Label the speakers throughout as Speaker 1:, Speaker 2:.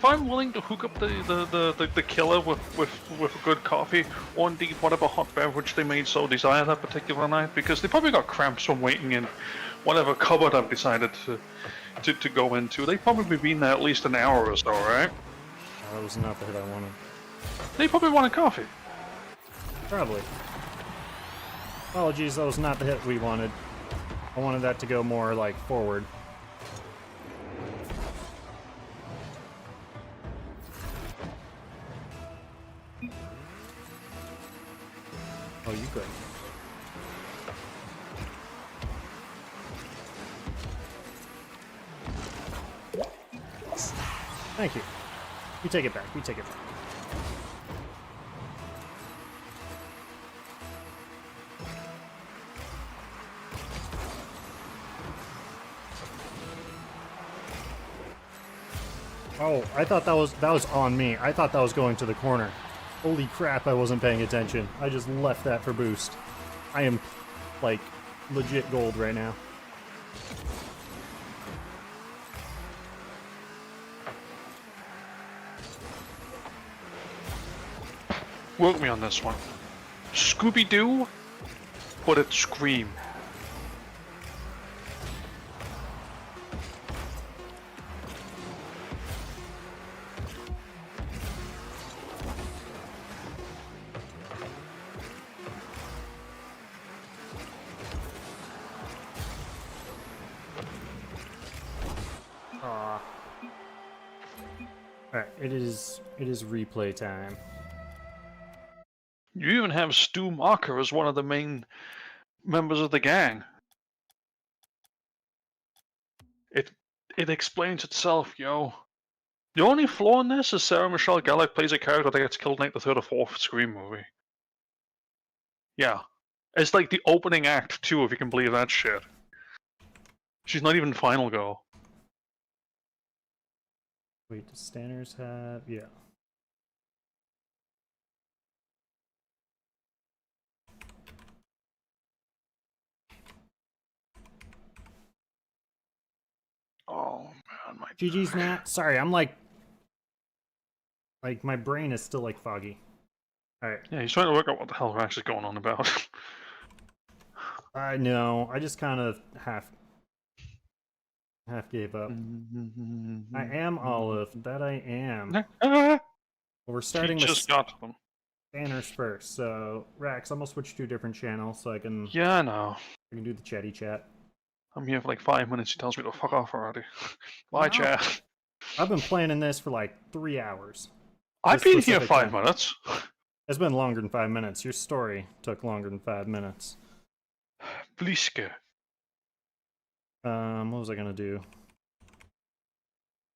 Speaker 1: I'm willing to hook up the killer with a good coffee, or indeed whatever hot beverage they may so desire that particular night, because they probably got cramps from waiting in whatever cupboard I've decided to go into. They've probably been there at least an hour or so, right?
Speaker 2: That was not the hit I wanted.
Speaker 1: They probably want a coffee.
Speaker 2: Probably. Oh, geez, that was not the hit we wanted. I wanted that to go more, like, forward. Oh, you good. Thank you. We take it back. We take it back. Oh, I thought that was on me. I thought that was going to the corner. Holy crap, I wasn't paying attention. I just left that for boost. I am, like, legit gold right now.
Speaker 1: Work me on this one. Scooby-Doo, but it's Scream.
Speaker 2: Alright, it is replay time.
Speaker 1: You even have Stu Marker as one of the main members of the gang. It explains itself, yo. The only flaw in this is Sarah Michelle Gellar plays a character that gets killed in like the third or fourth Scream movie. Yeah. It's like the opening act, too, if you can believe that shit. She's not even final go.
Speaker 2: Wait, does Stanners have... yeah.
Speaker 1: Oh, man, my...
Speaker 2: GG's, Matt. Sorry, I'm like, my brain is still, like, foggy. Alright.
Speaker 1: Yeah, he's trying to work out what the hell we're actually going on about.
Speaker 2: I know. I just kind of half gave up. I am Olive. That I am. Well, we're starting with
Speaker 1: got them.
Speaker 2: Stanners first, so Rax, I'm gonna switch to a different channel so I can
Speaker 1: Yeah, I know.
Speaker 2: do the chatty chat.
Speaker 1: I'm here for like 5 minutes. He tells me to fuck off already. Bye, chat.
Speaker 2: I've been planning this for like 3 hours.
Speaker 1: I've been here 5 minutes.
Speaker 2: It's been longer than 5 minutes. Your story took longer than 5 minutes.
Speaker 1: Bliske.
Speaker 2: What was I gonna do?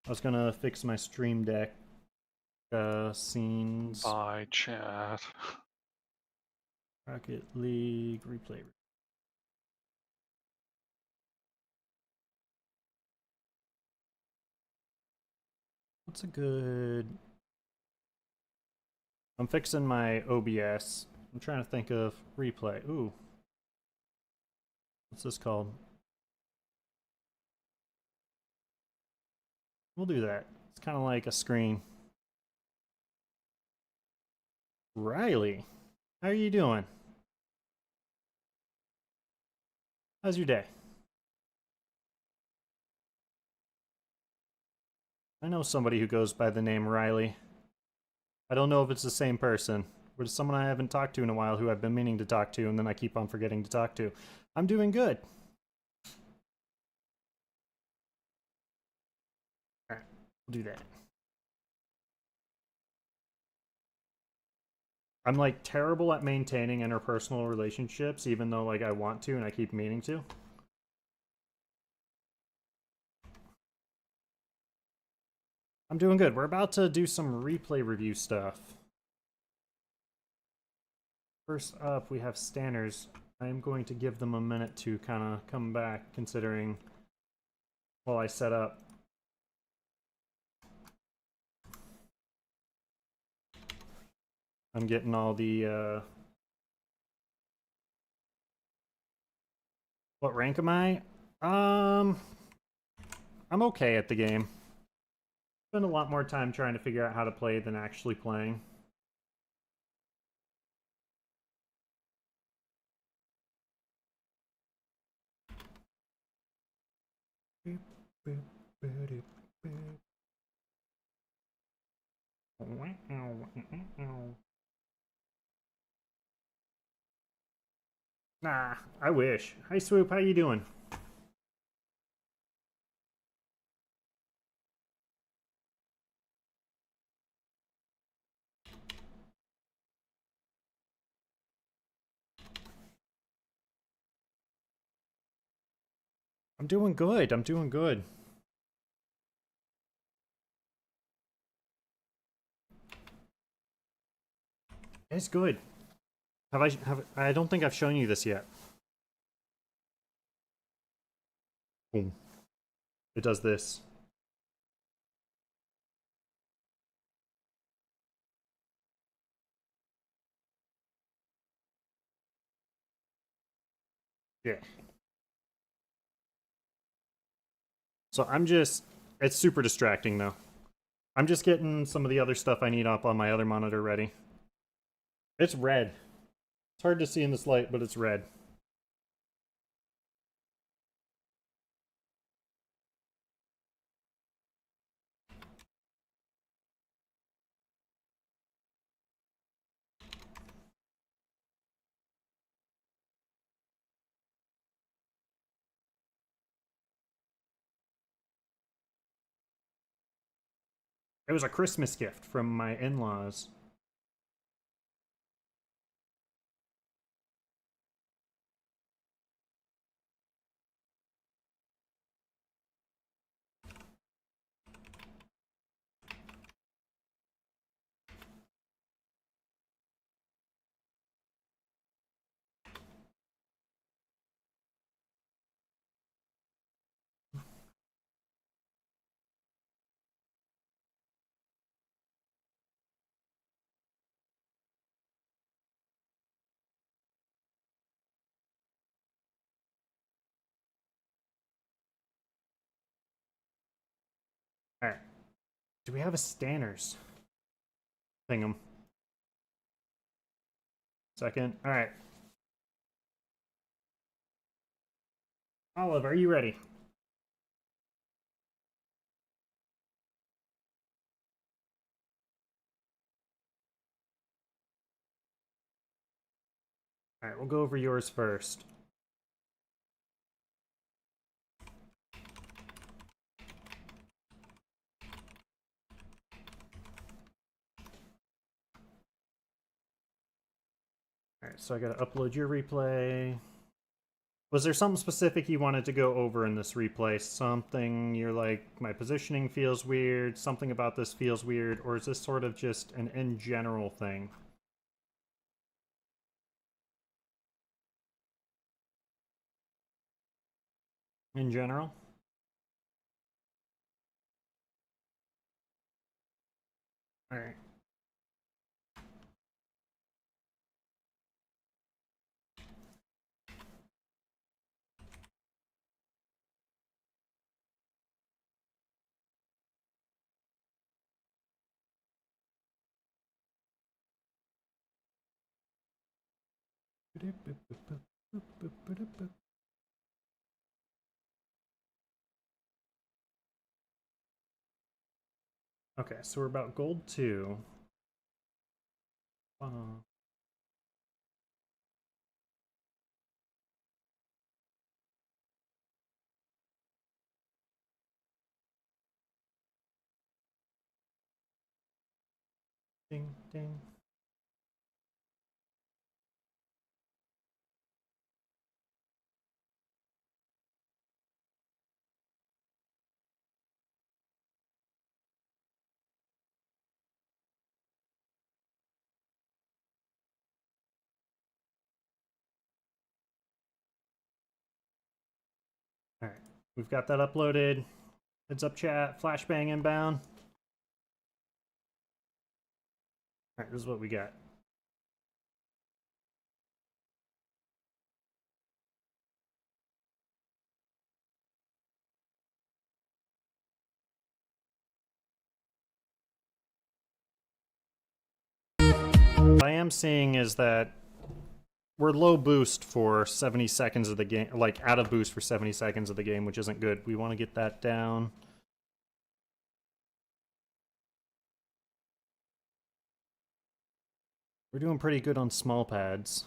Speaker 2: I was gonna fix my stream deck scenes.
Speaker 1: Bye, chat.
Speaker 2: Rocket League replay. What's a good... I'm fixing my OBS. I'm trying to think of replay. Ooh. What's this called? We'll do that. It's kind of like a screen. Riley, how are you doing? How's your day? I know somebody who goes by the name Riley. I don't know if it's the same person, but it's someone I haven't talked to in a while who I've been meaning to talk to, and then I keep on forgetting to talk to. I'm doing good. Alright, we'll do that. I'm like terrible at maintaining interpersonal relationships, even though like I want to and I keep meaning to. I'm doing good. We're about to do some replay review stuff. First up, we have Stanners. I am going to give them a minute to kind of come back, considering while I set up. I'm getting all the, What rank am I? I'm okay at the game. Spend a lot more time trying to figure out how to play than actually playing. Nah, I wish. Hi Swoop, how you doing? I'm doing good. I'm doing good. It's good. I don't think I've shown you this yet. Boom. It does this. Yeah. So it's super distracting though. I'm just getting some of the other stuff I need up on my other monitor ready. It's red. It's hard to see in this light, but it's red. It was a Christmas gift from my in-laws. Alright. Do we have a Stanners? Thing'em. Second. Alright. Olive, are you ready? Alright, we'll go over yours first. Alright, so I gotta upload your replay. Was there something specific you wanted to go over in this replay? Something you're like, my positioning feels weird, something about this feels weird, or is this sort of just an in general thing? In general? Alright. Okay, so we're about gold 2. Uh, ding, ding. Alright, we've got that uploaded. Heads up chat, flashbang inbound. Alright, this is what we got. am seeing is that we're low boost for 70 seconds of the game, like out of boost for 70 seconds of the game, which isn't good. We want to get that down. We're doing pretty good on small pads.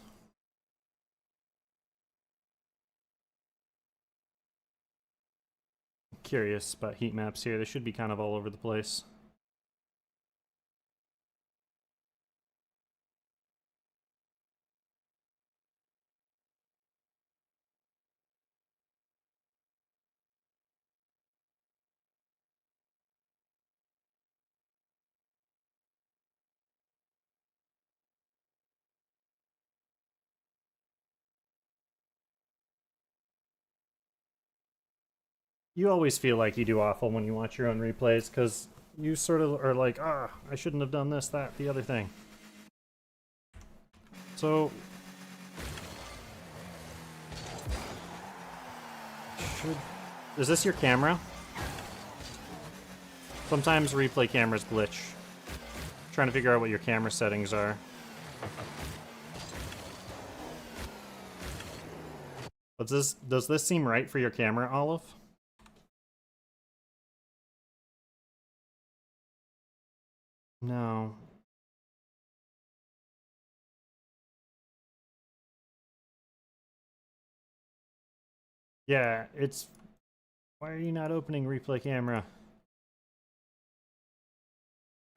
Speaker 2: Curious about heat maps here. They should be kind of all over the place. You always feel like you do awful when you watch your own replays, because you sort of are like, ah, I shouldn't have done this, that, the other thing. So... Is this your camera? Sometimes replay cameras glitch. Trying to figure out what your camera settings are. Does this seem right for your camera, Olive? No. Yeah, it's... Why are you not opening replay camera?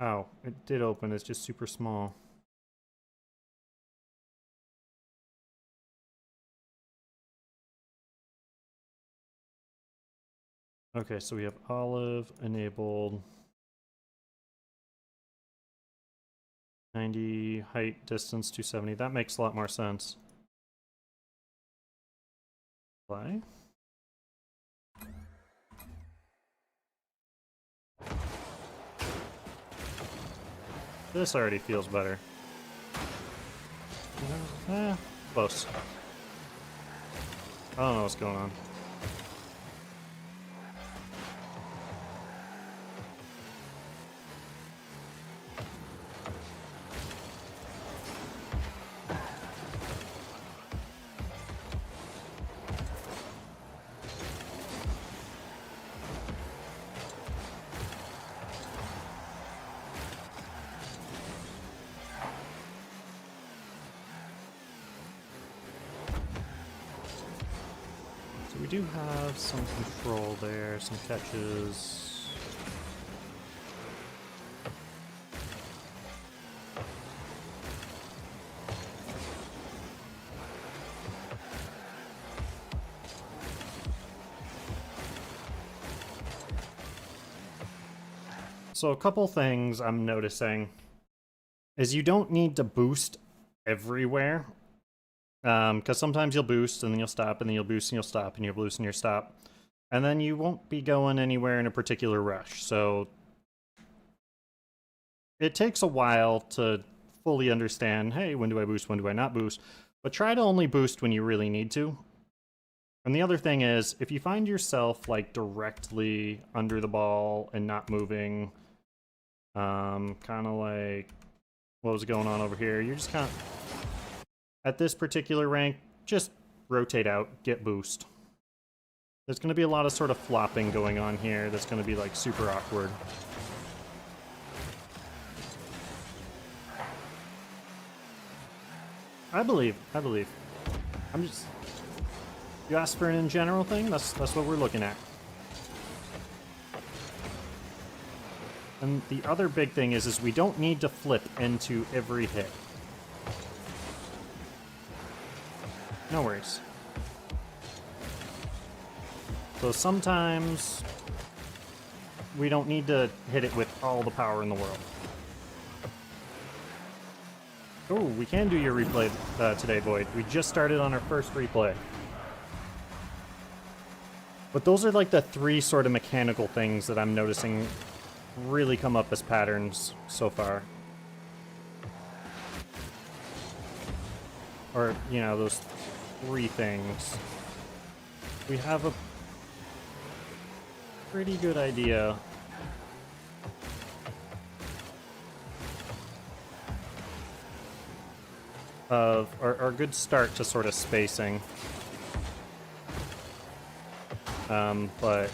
Speaker 2: Oh, it did open, it's just super small. Okay, so we have Olive enabled. 90, height, distance, 270. That makes a lot more sense. Play. This already feels better. Close. I don't know what's going on. We do have some control there, some catches. So a couple things I'm noticing is you don't need to boost everywhere. Because sometimes you'll boost and then you'll stop and then you'll boost and you'll stop and you'll boost and you'll stop. And then you won't be going anywhere in a particular rush. So it takes a while to fully understand, hey, when do I boost, when do I not boost? But try to only boost when you really need to. And the other thing is, if you find yourself like directly under the ball and not moving, kind of like what was going on over here, you're just kind of... At this particular rank, just rotate out, get boost. There's going to be a lot of sort of flopping going on here that's going to be like super awkward. I believe. I'm just... You asked for an in general thing? That's what we're looking at. And the other big thing is we don't need to flip into every hit. No worries. So sometimes we don't need to hit it with all the power in the world. Oh, we can do your replay today, Void. We just started on our first replay. But those are like the three sort of mechanical things that I'm noticing really come up as patterns so far. Or, you know, those three things. We have a pretty good idea. of or a good start to sort of spacing. But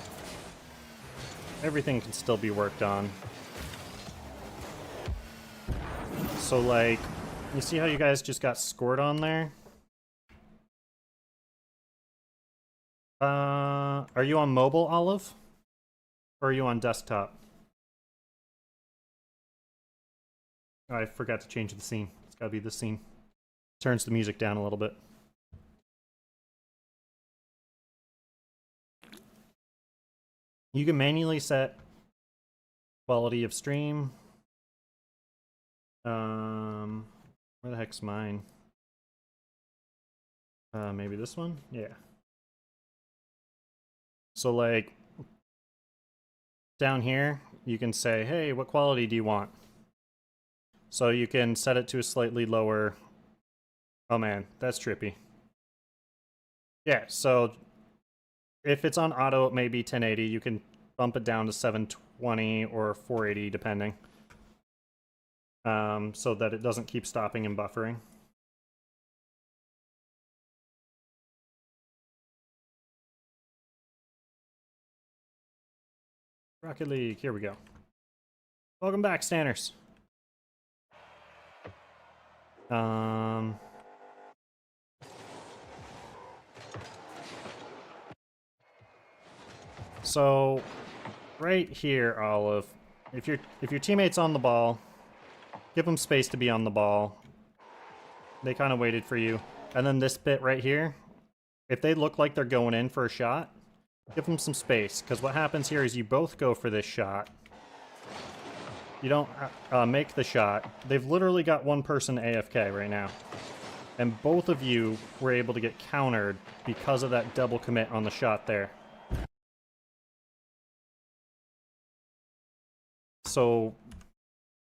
Speaker 2: everything can still be worked on. So, like, you see how you guys just got scored on there? Are you on mobile, Olive? Or are you on desktop? Oh, I forgot to change the scene. It's gotta be the scene. Turns the music down a little bit. You can manually set quality of stream. Where the heck's mine? Maybe this one? Yeah. So, like, down here, you can say, hey, what quality do you want? So you can set it to a slightly lower... Oh man, that's trippy. Yeah, so if it's on auto, it may be 1080. You can bump it down to 720 or 480, depending. So that it doesn't keep stopping and buffering. Rocket League, here we go. Welcome back, Stanners. So, right here, Olive, if your teammate's on the ball, give them space to be on the ball. They kind of waited for you. And then this bit right here, if they look like they're going in for a shot, give them some space, because what happens here is you both go for this shot. You don't make the shot. They've literally got one person AFK right now. And both of you were able to get countered because of that double commit on the shot there. So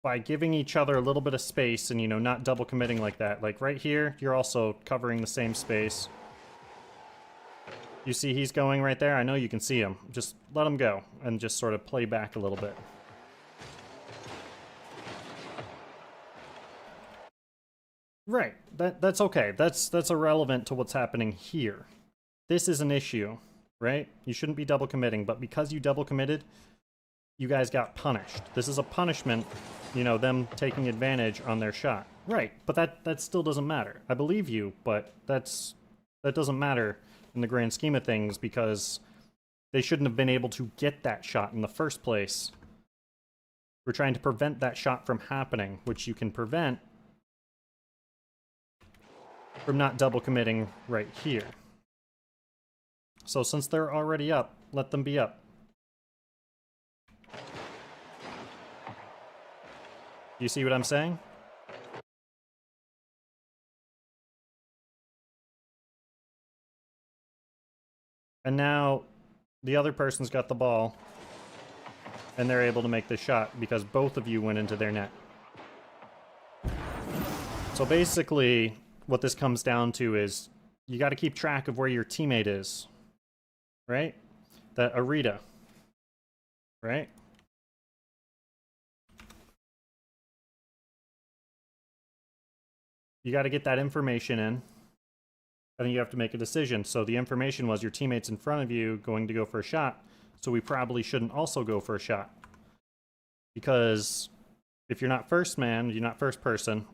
Speaker 2: by giving each other a little bit of space and, you know, not double committing like that, like right here, you're also covering the same space. You see he's going right there? I know you can see him. Just let him go and just sort of play back a little bit. Right. That's okay. That's irrelevant to what's happening here. This is an issue, right? You shouldn't be double committing, but because you double committed, you guys got punished. This is a punishment, you know, them taking advantage on their shot. Right, but that still doesn't matter. I believe you, but that doesn't matter in the grand scheme of things, because they shouldn't have been able to get that shot in the first place. We're trying to prevent that shot from happening, which you can prevent from not double committing right here. So since they're already up, let them be up. You see what I'm saying? And now the other person's got the ball, and they're able to make the shot because both of you went into their net. So basically, what this comes down to is you got to keep track of where your teammate is, right? That Arita, right? You got to get that information in, and then you have to make a decision. So the information was your teammate's in front of you going to go for a shot, so we probably shouldn't also go for a shot. Because if you're not first man, you're not first person,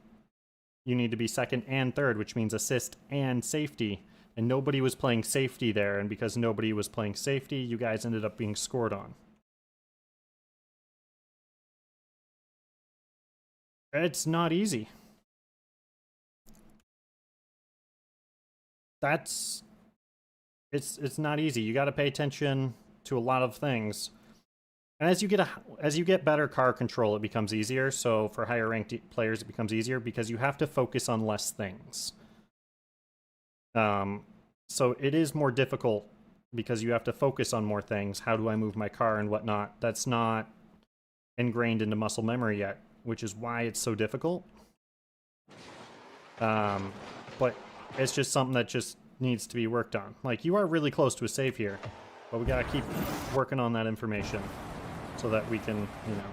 Speaker 2: you need to be second and third, which means assist and safety. And nobody was playing safety there, and because nobody was playing safety, you guys ended up being scored on. It's not easy. It's not easy. You got to pay attention to a lot of things. And as you get better car control, it becomes easier. So for higher ranked players, it becomes easier because you have to focus on less things. So it is more difficult because you have to focus on more things. How do I move my car and whatnot? That's not ingrained into muscle memory yet, which is why it's so difficult. But it's just something that just needs to be worked on. Like, you are really close to a save here, but we gotta keep working on that information so that we can, you know...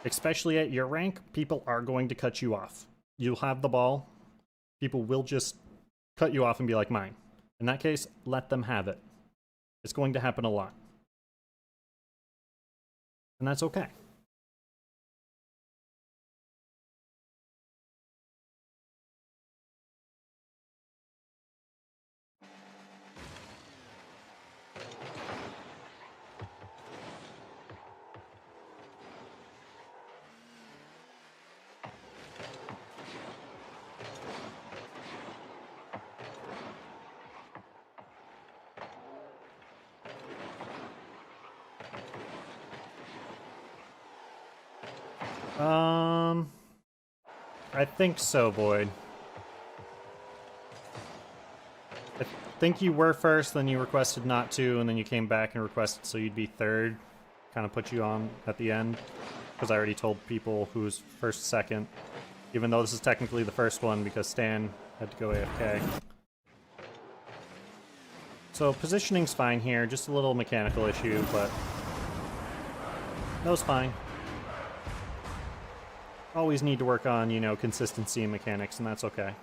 Speaker 2: especially at your rank, people are going to cut you off. You'll have the ball. People will just cut you off and be like, mine. In that case, let them have it. It's going to happen a lot. And that's okay. I think so, Void. I think you were first, then you requested not to, and then you came back and requested so you'd be third. Kind of put you on at the end, because I already told people who's first, second. Even though this is technically the first one, because Stan had to go AFK. So positioning's fine here, just a little mechanical issue, but that was fine. Always need to work on, you know, consistency and mechanics, and that's okay.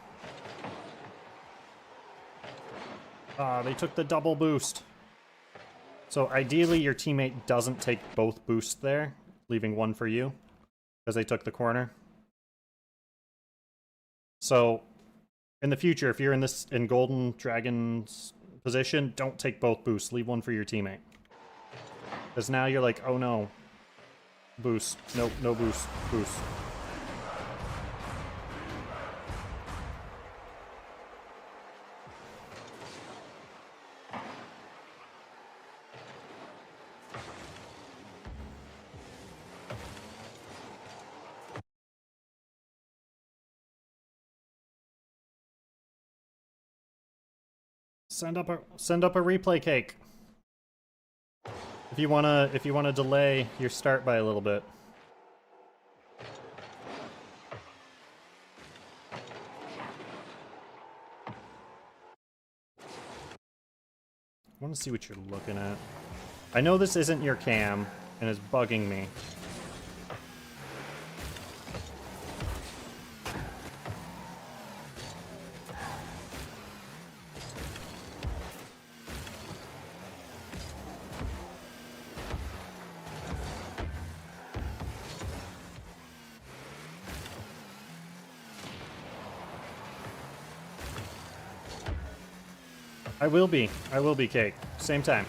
Speaker 2: Ah, they took the double boost. So ideally your teammate doesn't take both boosts there, leaving one for you, because they took the corner. So in the future, if you're in Golden Dragon's position, don't take both boosts, leave one for your teammate. Because now you're like, oh no. Boost. Nope, no boost. Boost. Send up a replay cake. If you wanna delay your start by a little bit. I want to see what you're looking at. I know this isn't your cam, and it's bugging me. I will be, Cake. Same time.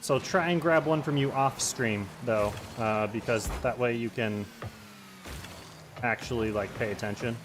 Speaker 2: So try and grab one from you off stream, though, because that way you can actually, like, pay attention.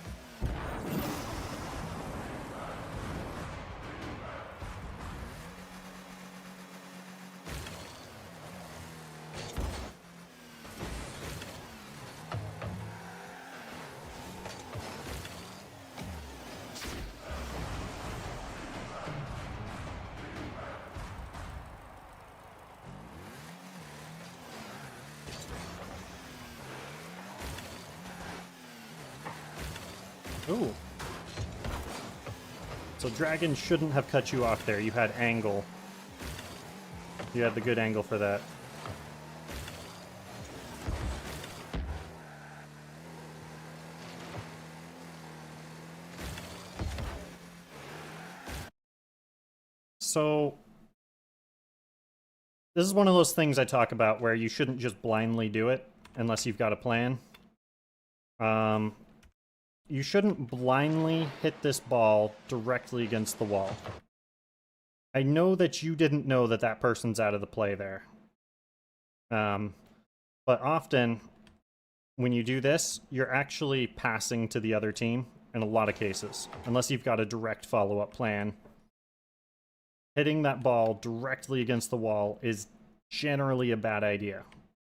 Speaker 2: Ooh. So Dragon shouldn't have cut you off there. You had angle. You had the good angle for that. So this is one of those things I talk about where you shouldn't just blindly do it unless you've got a plan. You shouldn't blindly hit this ball directly against the wall. I know that you didn't know that that person's out of the play there. But often, when you do this, you're actually passing to the other team in a lot of cases, unless you've got a direct follow-up plan. Hitting that ball directly against the wall is generally a bad idea,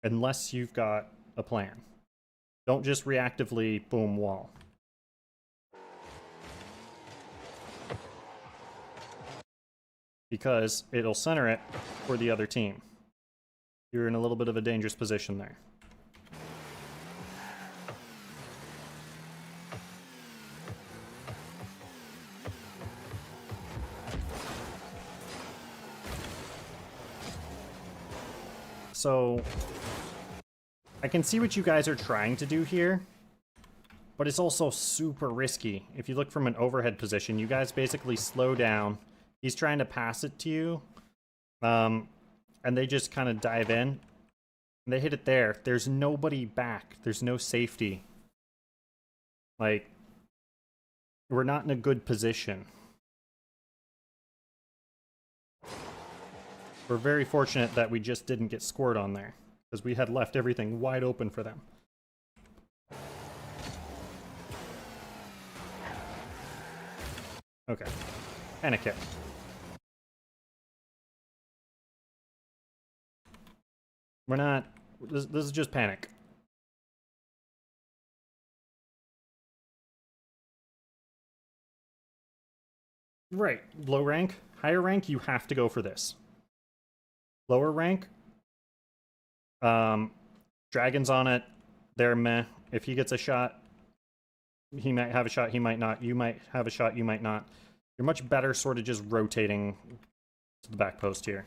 Speaker 2: unless you've got a plan. Don't just reactively boom wall. Because it'll center it for the other team. You're in a little bit of a dangerous position there. So I can see what you guys are trying to do here, but it's also super risky. If you look from an overhead position, you guys basically slow down. He's trying to pass it to you, and they just kind of dive in. They hit it there. There's nobody back. There's no safety. Like, we're not in a good position. We're very fortunate that we just didn't get scored on there, because we had left everything wide open for them. Okay. Panic hit. We're not... This is just panic. Right. Low rank. Higher rank, you have to go for this. Lower rank, dragons on it, they're meh. If he gets a shot, he might have a shot, he might not. You might have a shot, you might not. You're much better sort of just rotating to the back post here.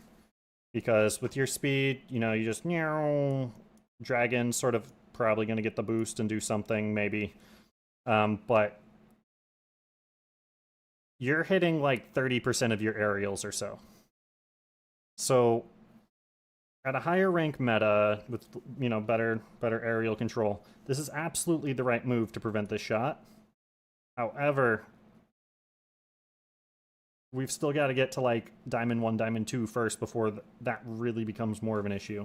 Speaker 2: Because with your speed, you know, you just... Dragon sort of probably going to get the boost and do something, maybe. But you're hitting like 30% of your aerials or so. So at a higher rank meta with, you know, better aerial control, this is absolutely the right move to prevent this shot. However, we've still got to get to like Diamond 1, Diamond 2 first before that really becomes more of an issue.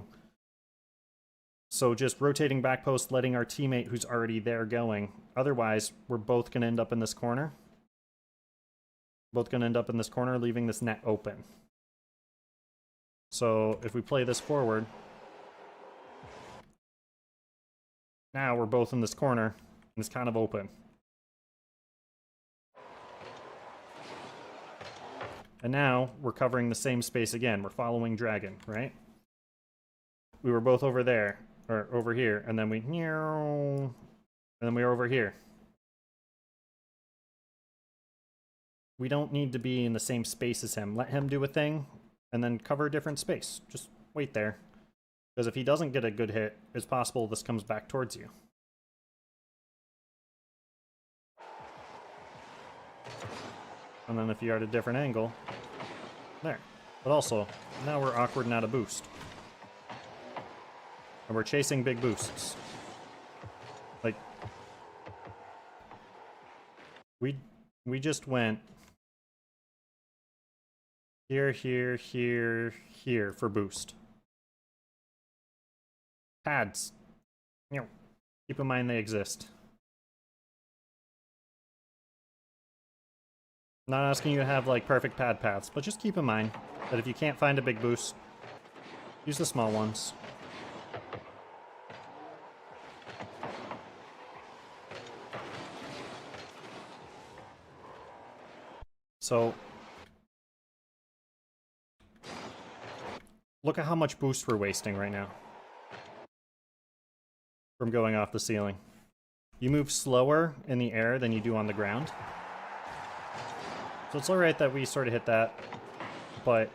Speaker 2: So just rotating back post, letting our teammate who's already there going. Otherwise, we're both going to end up in this corner. Both going to end up in this corner, leaving this net open. So if we play this forward, now we're both in this corner, and it's kind of open. And now we're covering the same space again. We're following Dragon, right? We were both over there, or over here, and then we were over here. We don't need to be in the same space as him. Let him do a thing, and then cover a different space. Just wait there. Because if he doesn't get a good hit, it's possible this comes back towards you. And then if you're at a different angle, there. But also, now we're awkward and out of boost. And we're chasing big boosts. Like, we just went here, here, here, here for boost. Pads. Keep in mind they exist. I'm not asking you to have like perfect pad paths, but just keep in mind that if you can't find a big boost, use the small ones. So look at how much boost we're wasting right now from going off the ceiling. You move slower in the air than you do on the ground. So it's alright that we sort of hit that, but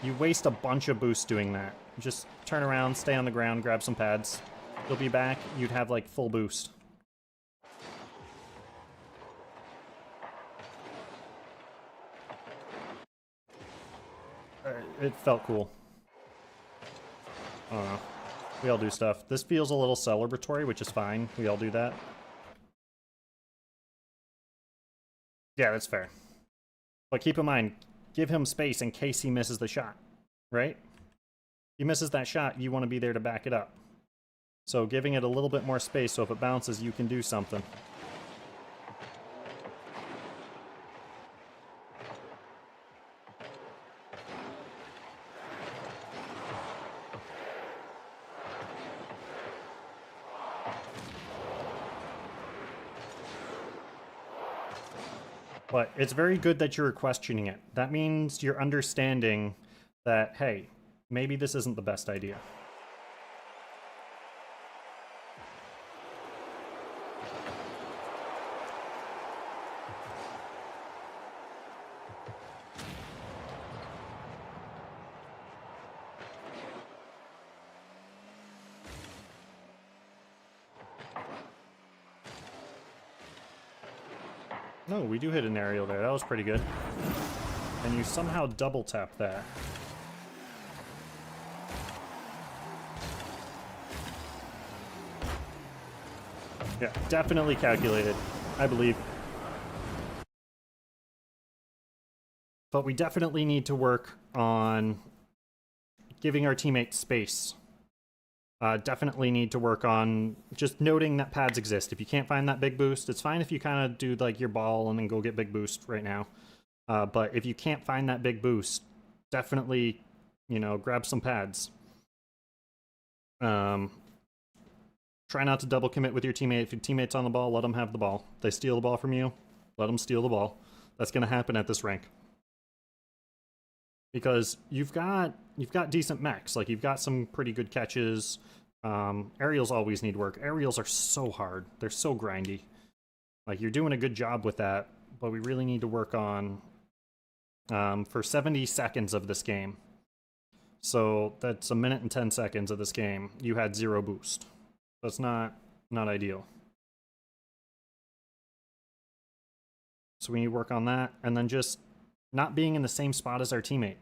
Speaker 2: you waste a bunch of boost doing that. Just turn around, stay on the ground, grab some pads. You'll be back, you'd have like full boost. It felt cool. I don't know. We all do stuff. This feels a little celebratory, which is fine. We all do that. Yeah, that's fair. But keep in mind, give him space in case he misses the shot, right? He misses that shot, you want to be there to back it up. So giving it a little bit more space so if it bounces, you can do something. But it's very good that you're questioning it. That means you're understanding that, hey, maybe this isn't the best idea. No, we do hit an aerial there. That was pretty good. And you somehow double tap that. Yeah, definitely calculated, I believe. But we definitely need to work on giving our teammates space. Definitely need to work on just noting that pads exist. If you can't find that big boost, it's fine if you kind of do like your ball and then go get big boost right now. But if you can't find that big boost, definitely, you know, grab some pads. Try not to double commit with your teammate. If your teammate's on the ball, let them have the ball. If they steal the ball from you, let them steal the ball. That's going to happen at this rank. Because you've got decent mechs. Like, you've got some pretty good catches. Aerials always need work. Aerials are so hard. They're so grindy. Like, you're doing a good job with that, but we really need to work on for 70 seconds of this game. So that's a minute and 10 seconds of this game. You had 0 boost. That's not ideal. So we need to work on that, and then just not being in the same spot as our teammate.